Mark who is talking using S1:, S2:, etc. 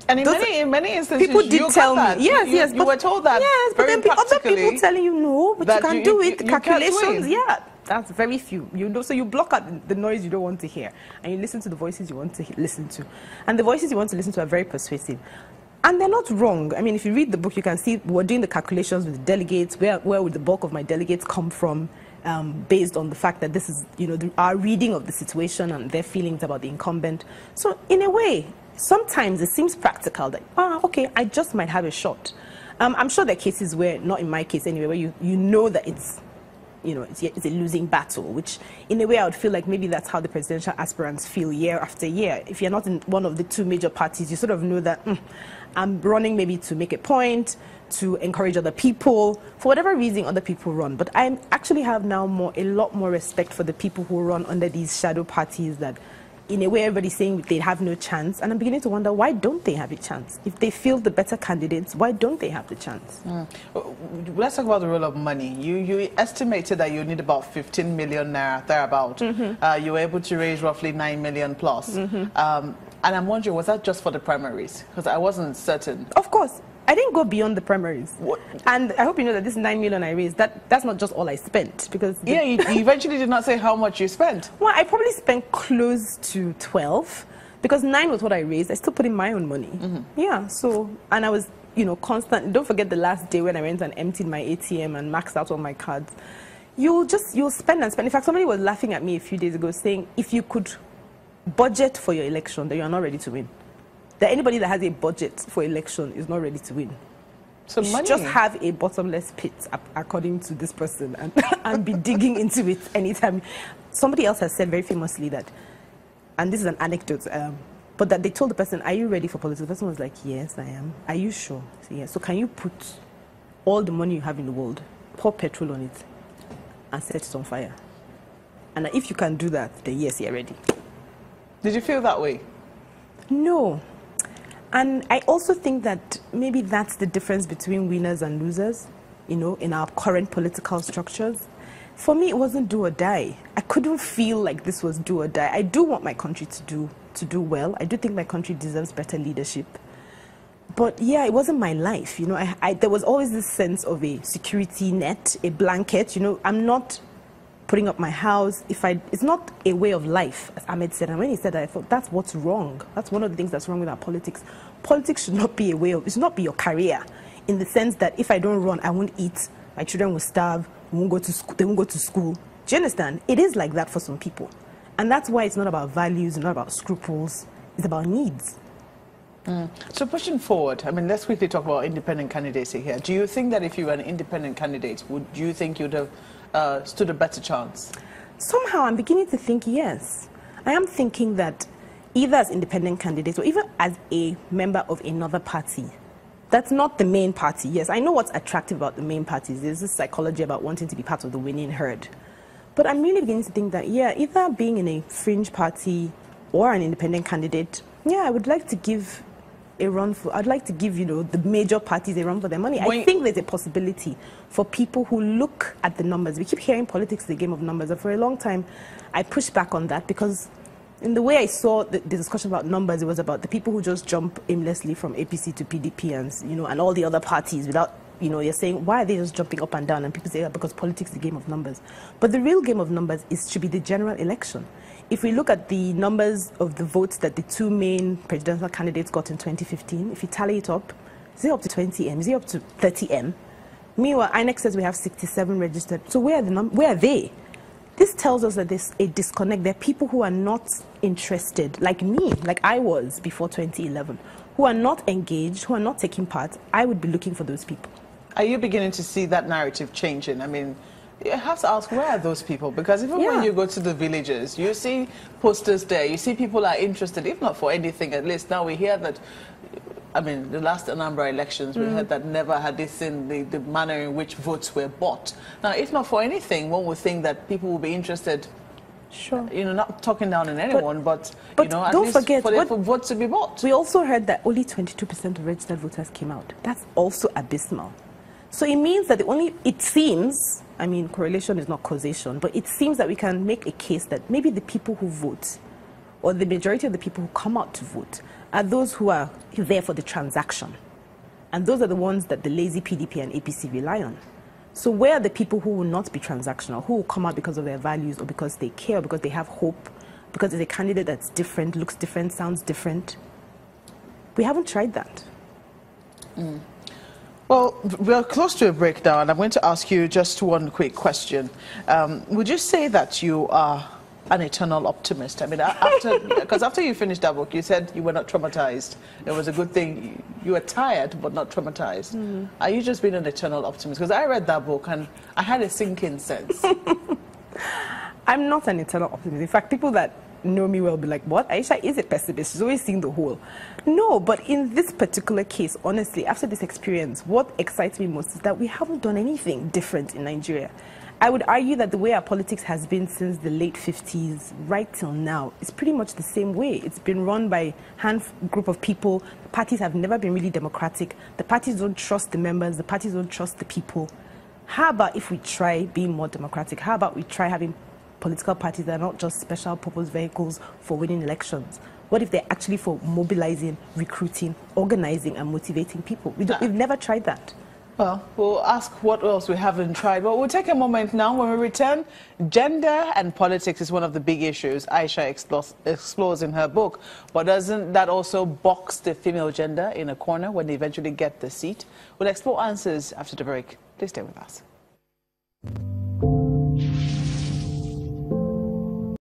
S1: And in many instances,
S2: people did tell me, yes,
S1: you were told that.
S2: Yes, but then other people telling you no, but you can do it. Calculations, yeah, that's very few. You know, so you block out the noise you don't want to hear, and you listen to the voices you want to listen to, and the voices you want to listen to are very persuasive. And they're not wrong. I mean, if you read the book, you can see we're doing the calculations with the delegates. Where would the bulk of my delegates come from, based on the fact that this is, you know, our reading of the situation and their feelings about the incumbent. So in a way, sometimes it seems practical that, okay, I just might have a shot. I'm sure there are cases where, not in my case anyway, where you know that it's, you know, it's a losing battle, which in a way I would feel like maybe that's how the presidential aspirants feel year after year. If you're not in one of the two major parties, you sort of know that I'm running maybe to make a point, to encourage other people, for whatever reason other people run. But I actually have now a lot more respect for the people who run under these shadow parties that, in a way, everybody's saying they have no chance. And I'm beginning to wonder, why don't they have a chance? If they feel the better candidates, why don't they have the chance?
S1: Let's talk about the role of money. You estimated that you need about 15 million naira, thereabout. You were able to raise roughly 9 million plus. And I'm wondering, was that just for the primaries? Because I wasn't certain.
S2: Of course. I didn't go beyond the primaries. What? And I hope you know that this 9 million I raised, that's not just all I spent. Because
S1: yeah, you eventually did not say how much you spent.
S2: Well, I probably spent close to 12, because 9 was what I raised. I still put in my own money. Yeah, so, and I was, you know, constant. Don't forget the last day when I went and emptied my ATM and maxed out all my cards. You'll spend and spend. In fact, somebody was laughing at me a few days ago saying, if you could budget for your election, then you are not ready to win. That anybody that has a budget for election is not ready to win. So you just have a bottomless pit, according to this person, and be digging into it anytime. Somebody else has said very famously that, and this is an anecdote, but that they told the person, are you ready for politics? The person was like, yes, I am. Are you sure? So, yes. So can you put all the money you have in the world, pour petrol on it, and set it on fire? And if you can do that, then yes, you're ready.
S1: Did you feel that way?
S2: No. And I also think that maybe that's the difference between winners and losers, you know, in our current political structures. For me, it wasn't do or die. I couldn't feel like this was do or die. I do want my country to do well. I do think my country deserves better leadership. But yeah, it wasn't my life. You know, there was always this sense of a security net, a blanket. You know, I'm not putting up my house. It's not a way of life, as Ahmed said. And when he said that, I thought, that's what's wrong. That's one of the things that's wrong with our politics. Politics should not be a way of, it should not be your career, in the sense that if I don't run, I won't eat, my children will starve, they won't go to school. Do you understand? It is like that for some people. And that's why it's not about values, it's not about scruples, it's about needs.
S1: So pushing forward, I mean, let's quickly talk about independent candidacy here. Do you think that if you were an independent candidate, do you think you'd have stood a better chance?
S2: Somehow I'm beginning to think yes. I am thinking that either as independent candidates or even as a member of another party, that's not the main party. Yes, I know what's attractive about the main parties. There's this psychology about wanting to be part of the winning herd. But I'm really beginning to think that, yeah, either being in a fringe party or an independent candidate, yeah, I would like to give a run for, I'd like to give, you know, the major parties a run for their money. I think there's a possibility for people who look at the numbers. We keep hearing politics is a game of numbers, and for a long time, I pushed back on that, because in the way I saw the discussion about numbers, it was about the people who just jump aimlessly from APC to PDP and, you know, and all the other parties without, you know, you're saying, why are they just jumping up and down? And people say, yeah, because politics is a game of numbers. But the real game of numbers should be the general election. If we look at the numbers of the votes that the two main presidential candidates got in 2015, if you tally it up, is it up to 20M? Is it up to 30M? Meanwhile, INEC says we have 67 registered. So where are they? This tells us that there's a disconnect. There are people who are not interested, like me, like I was before 2011, who are not engaged, who are not taking part. I would be looking for those people.
S1: Are you beginning to see that narrative changing? I mean, you have to ask, where are those people? Because even when you go to the villages, you see posters there, you see people are interested, if not for anything, at least now we hear that, I mean, the last Anambra elections, we heard that never had they seen the manner in which votes were bought. Now, if not for anything, one would think that people will be interested, you know, not talking down on anyone, but you know, at least for votes to be bought.
S2: We also heard that only 22% of registered voters came out. That's also abysmal. So it means that it seems, I mean, correlation is not causation, but it seems that we can make a case that maybe the people who vote, or the majority of the people who come out to vote, are those who are there for the transaction. And those are the ones that the lazy PDP and APC rely on. So where are the people who will not be transactional, who will come out because of their values or because they care, or because they have hope, because it's a candidate that's different, looks different, sounds different? We haven't tried that.
S1: Well, we're close to a breakdown, and I'm going to ask you just one quick question. Would you say that you are an eternal optimist? I mean, because after you finished that book, you said you were not traumatized. It was a good thing. You were tired, but not traumatized. Are you just being an eternal optimist? Because I read that book, and I had a sinking sense.
S2: I'm not an eternal optimist. In fact, people that know me well be like, what? Ayisha is a pessimist. She's always seeing the whole. No, but in this particular case, honestly, after this experience, what excites me most is that we haven't done anything different in Nigeria. I would argue that the way our politics has been since the late 50s right till now is pretty much the same way. It's been run by a group of people. The parties have never been really democratic. The parties don't trust the members. The parties don't trust the people. How about if we try being more democratic? How about we try having political parties that are not just special purpose vehicles for winning elections? What if they're actually for mobilizing, recruiting, organizing, and motivating people? We've never tried that.
S1: Well, we'll ask what else we haven't tried, but we'll take a moment now. When we return, gender and politics is one of the big issues Ayisha explores in her book. But doesn't that also box the female gender in a corner when they eventually get the seat? We'll explore answers after the break. Please stay with us.